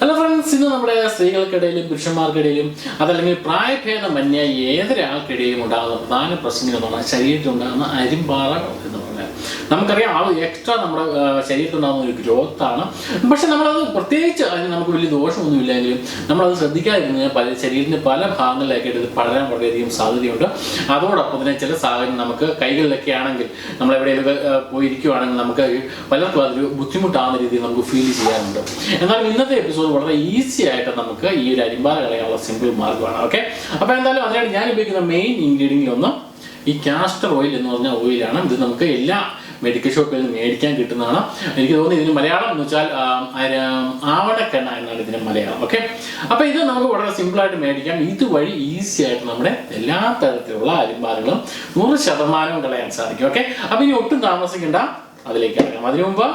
Hello friends, ഇന്ന് നമ്മുടെ സ്ത്രീകൾക്കിടയിലും പുരുഷന്മാർക്കിടയിലും അതല്ലെങ്കിൽ പ്രായഭേദമന്യേ ഏതൊരാൾക്കിടയിലും ഉണ്ടാകുന്ന പ്രധാന പ്രശ്നങ്ങൾ എന്ന് പറഞ്ഞാൽ ശരീരത്തിലുണ്ടാകുന്ന അരിമ്പാറകൾ എന്ന് പറഞ്ഞാൽ നമുക്കറിയാം അത് എക്സ്ട്രാ നമ്മുടെ ശരീരത്തിലുണ്ടാകുന്ന ഒരു ഗ്രോത്താണ്. പക്ഷെ നമ്മളത് പ്രത്യേകിച്ച് അതിന് നമുക്ക് വലിയ ദോഷമൊന്നുമില്ലെങ്കിലും നമ്മളത് ശ്രദ്ധിക്കാതിരുന്നാൽ ശരീരത്തിൻ്റെ പല ഭാഗങ്ങളിലേക്കായിട്ട് ഇത് പടരാൻ വളരെയധികം സാധ്യതയുണ്ട്. അതോടൊപ്പം തന്നെ ചില സാഹചര്യം നമുക്ക് കൈകളിലൊക്കെ ആണെങ്കിൽ നമ്മളെവിടെയൊക്കെ പോയിരിക്കുവാണെങ്കിൽ നമുക്ക് പലർക്കും അതൊരു ബുദ്ധിമുട്ടാകുന്ന രീതിയിൽ നമുക്ക് ഫീൽ ചെയ്യാറുണ്ട്. എന്നാൽ ഇന്നത്തെ എപ്പിസോഡ് വളരെ ഈസി ആയിട്ട് നമുക്ക് ഈ ഒരു അരിമ്പാറ കളയാനുള്ള സിമ്പിൾ മാർഗ്ഗമാണ്. ഓക്കെ, അപ്പോൾ എന്തായാലും അതിനായിട്ട് ഞാൻ ഉപയോഗിക്കുന്ന മെയിൻ ഇൻഗ്രീഡിയൻ്റ് ഈ കാസ്റ്റർ ഓയിൽ എന്ന് പറഞ്ഞ ഓയിലാണ്. ഇത് നമുക്ക് എല്ലാ മെഡിക്കൽ ഷോപ്പിൽ നിന്ന് മേടിക്കാൻ കിട്ടുന്നതാണ്. എനിക്ക് തോന്നുന്നു ഇതിന് മലയാളം എന്ന് വെച്ചാൽ ആവണക്കെണ്ണ എന്നാണ് ഇതിന് മലയാളം. ഓക്കെ, അപ്പോൾ ഇത് നമുക്ക് വളരെ സിമ്പിളായിട്ട് മേടിക്കാം. ഇതുവഴി ഈസി ആയിട്ട് നമ്മുടെ എല്ലാ തരത്തിലുള്ള അരിമ്പാറുകളും 100% കളയാൻ സാധിക്കും. ഓക്കെ, അപ്പോൾ ഇനി ഒട്ടും താമസിക്കേണ്ട അതിലേക്ക് ഇറങ്ങാം. അതിനു മുമ്പ്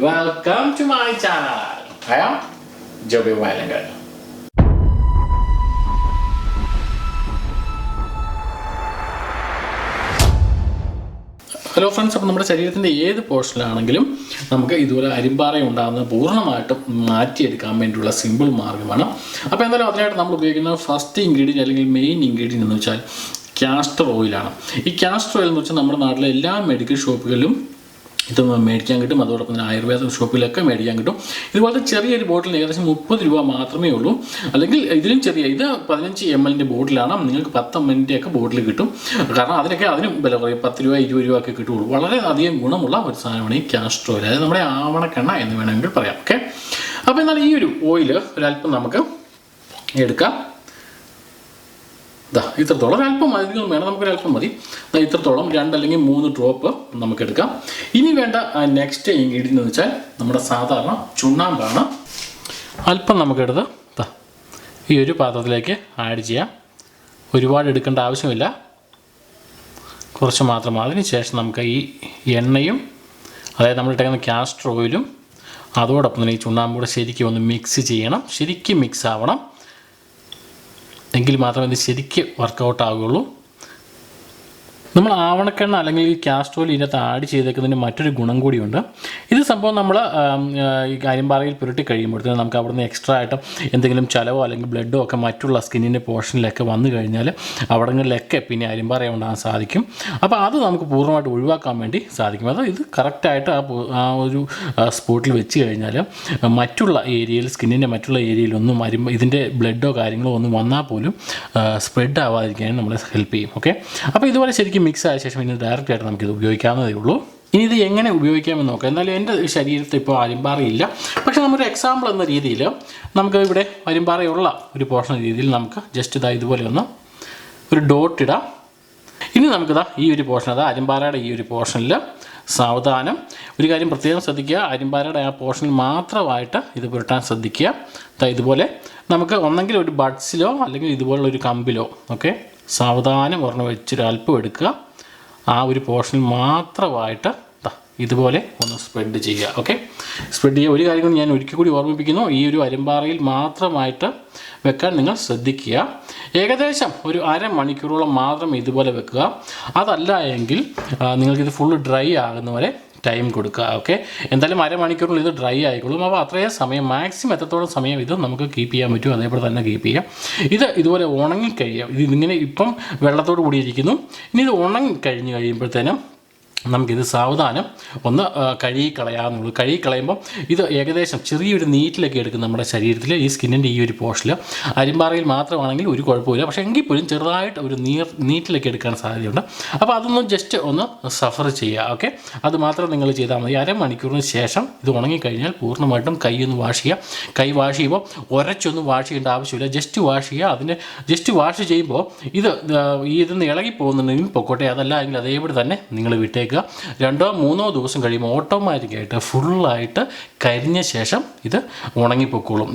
welcome to my channel. I am Joby Weilanger. Hello friends, അപ്പോൾ നമ്മുടെ ശരീരത്തിൻ്റെ ഏത് പോർഷനിലാണെങ്കിലും നമുക്ക് ഇതുപോലെ അരിമ്പാറ ഉണ്ടാകുന്നത് പൂർണ്ണമായിട്ടും മാറ്റിയെടുക്കാൻ വേണ്ടിയുള്ള സിമ്പിൾ മാർഗ്ഗമാണ്. അപ്പോൾ എന്തായാലും അതിനായിട്ട് നമ്മൾ ഉപയോഗിക്കുന്ന ഫസ്റ്റ് ഇൻഗ്രീഡിയൻറ്റ് അല്ലെങ്കിൽ മെയിൻ ഇൻഗ്രീഡിയൻറ്റ് എന്ന് വെച്ചാൽ കാസ്റ്റർ ഓയിലാണ്. ഈ കാസ്റ്റർ ഓയിൽ എന്ന് വെച്ചാൽ നമ്മുടെ നാട്ടിലെ എല്ലാ മെഡിക്കൽ ഷോപ്പുകളിലും ഇത് മേടിക്കാൻ കിട്ടും. അതോടൊപ്പം തന്നെ ആയുർവേദ ഷോപ്പിലൊക്കെ മേടിക്കാൻ കിട്ടും. ഇതുപോലത്തെ ചെറിയൊരു ബോട്ടിൽ ഏകദേശം 30 രൂപ മാത്രമേ ഉള്ളൂ. അല്ലെങ്കിൽ ഇതിലും ചെറിയ ഇത് 15 ml ബോട്ടിലാണ്. നിങ്ങൾക്ക് 10 ml ഒക്കെ ബോട്ടിൽ കിട്ടും. കാരണം അതിനും വില കുറയും. 10 രൂപ 20 രൂപ ഒക്കെ കിട്ടുള്ളൂ. വളരെ അധികം ഗുണമുള്ള ഒരു സാധനമാണ് ഈ കാസ്റ്റർ ഓയിൽ. അതായത് നമ്മുടെ ആവണക്കെണ്ണ എന്ന് വേണമെങ്കിൽ പറയാം. ഓക്കെ, അപ്പോൾ എന്നാൽ ഈ ഒരു ഓയിൽ ഒരല്പം നമുക്ക് എടുക്കാം. ഇത്രത്തോളം ഒരല്പം അധികം വേണം, നമുക്കൊരല്പം മതി. ഇത്രത്തോളം 2 അല്ലെങ്കിൽ 3 ഡ്രോപ്പ് നമുക്കെടുക്കാം. ഇനി വേണ്ട നെക്സ്റ്റ് ഇൻഗ്രീഡിയൻ്റ് എന്ന് വെച്ചാൽ നമ്മുടെ സാധാരണ ചുണ്ണാമ്പാണ്. അല്പം നമുക്കെടുത്ത് ഈ ഒരു പാത്രത്തിലേക്ക് ആഡ് ചെയ്യാം. ഒരുപാട് എടുക്കേണ്ട ആവശ്യമില്ല, കുറച്ച് മാത്രം. അതിന് ശേഷം നമുക്ക് ഈ എണ്ണയും അതായത് നമ്മൾ ഇട്ടേക്കുന്ന കാസ്റ്റർ ഓയിലും അതോടൊപ്പം തന്നെ ഈ ചുണ്ണാമ്പ് കൂടെ ശരിക്കും ഒന്ന് മിക്സ് ചെയ്യണം. ശരിക്കും മിക്സ് ആവണം, എങ്കിൽ മാത്രമേ ഇത് ശരിക്കും വർക്കൗട്ട് ആവുകയുള്ളൂ. നമ്മൾ ആവണക്കെണ്ണ അല്ലെങ്കിൽ ഈ കാസ്റ്റർ ഓയിൽ ഇതിനകത്ത് ആഡ് ചെയ്തേക്കുന്നതിന് മറ്റൊരു ഗുണം കൂടിയുണ്ട്. ഇത് സംഭവം നമ്മൾ ഈ അരിമ്പാറയിൽ പുരട്ടി കഴിയുമ്പോഴത്തേക്കും നമുക്ക് അവിടുന്ന് എക്സ്ട്രാ ആയിട്ട് എന്തെങ്കിലും ചലവോ അല്ലെങ്കിൽ ബ്ലഡോ ഒക്കെ മറ്റുള്ള സ്കിന്നിൻ്റെ പോർഷനിലൊക്കെ വന്നു കഴിഞ്ഞാൽ അവിടങ്ങളിലൊക്കെ പിന്നെ അരിമ്പാറ ഉണ്ടാകാൻ സാധിക്കും. അപ്പോൾ അത് നമുക്ക് പൂർണ്ണമായിട്ട് ഒഴിവാക്കാൻ വേണ്ടി സാധിക്കും. അത് ഇത് കറക്റ്റായിട്ട് ആ ഒരു സ്പോട്ടിൽ വെച്ച് കഴിഞ്ഞാൽ മറ്റുള്ള ഏരിയയിൽ സ്കിന്നിൻ്റെ മറ്റുള്ള ഏരിയയിലൊന്നും ഇതിൻ്റെ ബ്ലഡോ കാര്യങ്ങളോ ഒന്നും വന്നാൽ പോലും സ്പ്രെഡ് ആവാതിരിക്കാൻ നമ്മളെ ഹെൽപ്പ് ചെയ്യും. ഓക്കെ, അപ്പോൾ ഇതുപോലെ ശരിക്കും മിക്സ് ആയ ശേഷം ഇനി ഡയറക്റ്റായിട്ട് നമുക്കിത് ഉപയോഗിക്കാവുന്നതേ ഉള്ളൂ. ഇനി ഇത് എങ്ങനെ ഉപയോഗിക്കാമെന്ന് നോക്കാം. എന്നാലും എൻ്റെ ശരീരത്തിൽ ഇപ്പോൾ അരിമ്പാറയില്ല. പക്ഷേ നമ്മുടെ എക്സാമ്പിൾ എന്ന രീതിയിൽ നമുക്ക് ഇവിടെ അരിമ്പാറയുള്ള ഒരു പോർഷൻ രീതിയിൽ നമുക്ക് ജസ്റ്റ് ഇതുപോലെ ഒന്ന് ഒരു ഡോട്ട് ഇടാം. ഇനി നമുക്കിതാ ഈ ഒരു പോർഷൻ, അരിമ്പാറയുടെ ഈ ഒരു പോർഷനിൽ സാവധാനം ഒരു കാര്യം പ്രത്യേകം ശ്രദ്ധിക്കുക. അരിമ്പാറയുടെ ആ പോർഷനിൽ മാത്രമായിട്ട് ഇത് പുരട്ടാൻ ശ്രദ്ധിക്കുക. ഇതുപോലെ നമുക്ക് ഒന്നെങ്കിൽ ഒരു ബഡ്സിലോ അല്ലെങ്കിൽ ഇതുപോലുള്ളൊരു കമ്പിലോ ഒക്കെ സാവധാനം ഒരെണ്ണം വെച്ചൊരു അല്പം എടുക്കുക. ആ ഒരു പോർഷനിൽ മാത്രമായിട്ട് ഇതുപോലെ ഒന്ന് സ്പ്രെഡ് ചെയ്യുക. ഓക്കെ, സ്പ്രെഡ് ചെയ്യുക. ഒരു കാര്യം കൊണ്ട് ഞാൻ ഒരിക്കൽ കൂടി ഓർമ്മിപ്പിക്കുന്നു, ഈ ഒരു അരിമ്പാറയിൽ മാത്രമായിട്ട് വെക്കാൻ നിങ്ങൾ ശ്രദ്ധിക്കുക. ഏകദേശം ഒരു അരമണിക്കൂറോളം മാത്രം ഇതുപോലെ വെക്കുക. അതല്ല എങ്കിൽ നിങ്ങൾക്കിത് ഫുള്ള് ഡ്രൈ ആകുന്നവരെ ടൈം കൊടുക്കുക. ഓക്കെ, എന്തായാലും അരമണിക്കൂറിൽ ഇത് ഡ്രൈ ആയിക്കോളും. അപ്പോൾ അത്രയും സമയം, മാക്സിമം എത്രത്തോളം സമയം ഇത് നമുക്ക് കീപ്പ് ചെയ്യാൻ പറ്റും അതേപോലെ തന്നെ കീപ്പ് ചെയ്യാം. ഇത് ഇതുപോലെ ഉണങ്ങിക്കഴിയാം. ഇതിങ്ങനെ ഇപ്പം വെള്ളത്തോട് കൂടിയിരിക്കുന്നു. ഇനി ഇത് ഉണങ്ങിക്കഴിഞ്ഞ് കഴിയുമ്പോഴത്തേനും നമുക്കിത് സാവധാനം ഒന്ന് കഴുകിക്കളയാവുന്നുള്ളൂ. കഴുകിക്കളയുമ്പോൾ ഇത് ഏകദേശം ചെറിയൊരു നീറ്റിലൊക്കെ എടുക്കും നമ്മുടെ ശരീരത്തിൽ. ഈ സ്കിന്നിൻ്റെ ഈ ഒരു പോർഷനിൽ അരിമ്പാറയിൽ മാത്രമാണെങ്കിൽ ഒരു കുഴപ്പമില്ല. പക്ഷേ എങ്കിൽ പോലും ചെറുതായിട്ട് ഒരു നീറ്റിലൊക്കെ എടുക്കാൻ സാധ്യതയുണ്ട്. അപ്പോൾ അതൊന്ന് ജസ്റ്റ് ഒന്ന് സഫർ ചെയ്യുക. ഓക്കെ, അത് മാത്രം നിങ്ങൾ ചെയ്താൽ മതി. അരമണിക്കൂറിന് ശേഷം ഇത് ഉണങ്ങിക്കഴിഞ്ഞാൽ പൂർണ്ണമായിട്ടും കൈ ഒന്ന് വാഷ് ചെയ്യുക. കൈ വാഷ് ചെയ്യുമ്പോൾ ഉരച്ചൊന്നും വാഷ് ചെയ്യേണ്ട ആവശ്യമില്ല. ജസ്റ്റ് വാഷ് ചെയ്യുക. അതിൻ്റെ ജസ്റ്റ് വാഷ് ചെയ്യുമ്പോൾ ഇതിന്ന് ഇളകി പോകുന്നുണ്ടെങ്കിൽ പൊക്കോട്ടെ. അതല്ല എങ്കിൽ അതേപോലെ തന്നെ നിങ്ങൾ വിട്ടേക്കുക. 2-3 ദിവസം കഴിയുമ്പോൾ ഓട്ടോമാറ്റിക്കായിട്ട് ഫുള്ളായിട്ട് കരിഞ്ഞ ശേഷം ഇത് ഉണങ്ങിപ്പോക്കോളും.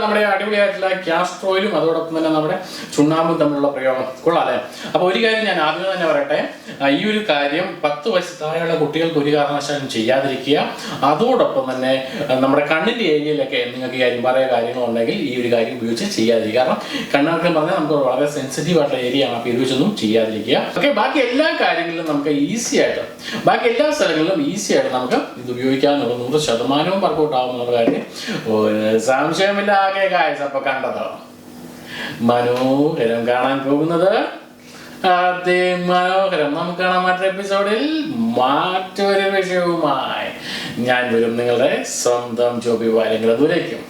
നമ്മുടെ അടിപൊളിയായിട്ടുള്ള കാസ്റ്റർ ഓയിലും അതോടൊപ്പം തന്നെ നമ്മുടെ ചുണ്ണാമ്പും തമ്മിലുള്ള പ്രയോഗം കൊള്ളാല്ലേ. അപ്പോൾ ഒരു കാര്യം ഞാൻ ആദ്യം തന്നെ പറയട്ടെ, ഈ ഒരു കാര്യം 10 വയസ്സ് താഴെയുള്ള കുട്ടികൾക്ക് ഒരു കാരണവശാലും ചെയ്യാതിരിക്കുക. അതോടൊപ്പം തന്നെ നമ്മുടെ കണ്ണിൻ്റെ ഏരിയയിലൊക്കെ നിങ്ങൾക്ക് കരിമ്പാറയോ കാര്യങ്ങളുണ്ടെങ്കിൽ ഈ ഒരു കാര്യം ഉപയോഗിച്ച് ചെയ്യാതിരിക്കുക. കാരണം കണ്ണൊക്കെ പറഞ്ഞാൽ നമുക്ക് വളരെ സെൻസിറ്റീവ് ആയിട്ടുള്ള ഏരിയ ആണ്. അപ്പോൾ ഇത് വെച്ചൊന്നും ചെയ്യാതിരിക്കുക. ഓക്കെ, ബാക്കി എല്ലാ കാര്യങ്ങളിലും നമുക്ക് ഈസി ആയിട്ട്, ബാക്കി എല്ലാ സ്ഥലങ്ങളിലും ഈസി ആയിട്ട് നമുക്ക് ഇത് ഉപയോഗിക്കാമെന്നുള്ള 100% വർക്കൗട്ട് ആവുന്നുള്ള കാര്യം സംശയമില്ല. ആകെ കാഴ്ച അപ്പോൾ കണ്ടതോ മനോഹരം കാണാൻ പോകുന്നത് മനോഹരം. നമുക്ക് കാണാൻ മറ്റൊരു എപ്പിസോഡിൽ മറ്റൊരു വിഷയവുമായി ഞാൻ വരും. നിങ്ങളുടെ സ്വന്തം ജോബി വാര്യങ്ങൾ. ദൂരേക്കും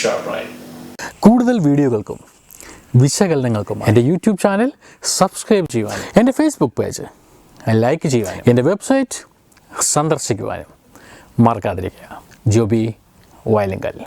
ഷോർട്ട്. കൂടുതൽ വീഡിയോകൾക്കും വിശകലനങ്ങൾക്കും എൻ്റെ യൂട്യൂബ് ചാനൽ സബ്സ്ക്രൈബ് ചെയ്യുവാനും എൻ്റെ ഫേസ്ബുക്ക് പേജ് ലൈക്ക് ചെയ്യുവാനും എൻ്റെ വെബ്സൈറ്റ് സന്ദർശിക്കുവാനും മറക്കാതിരിക്കുക. ജോബി വയലിങ്കൽ.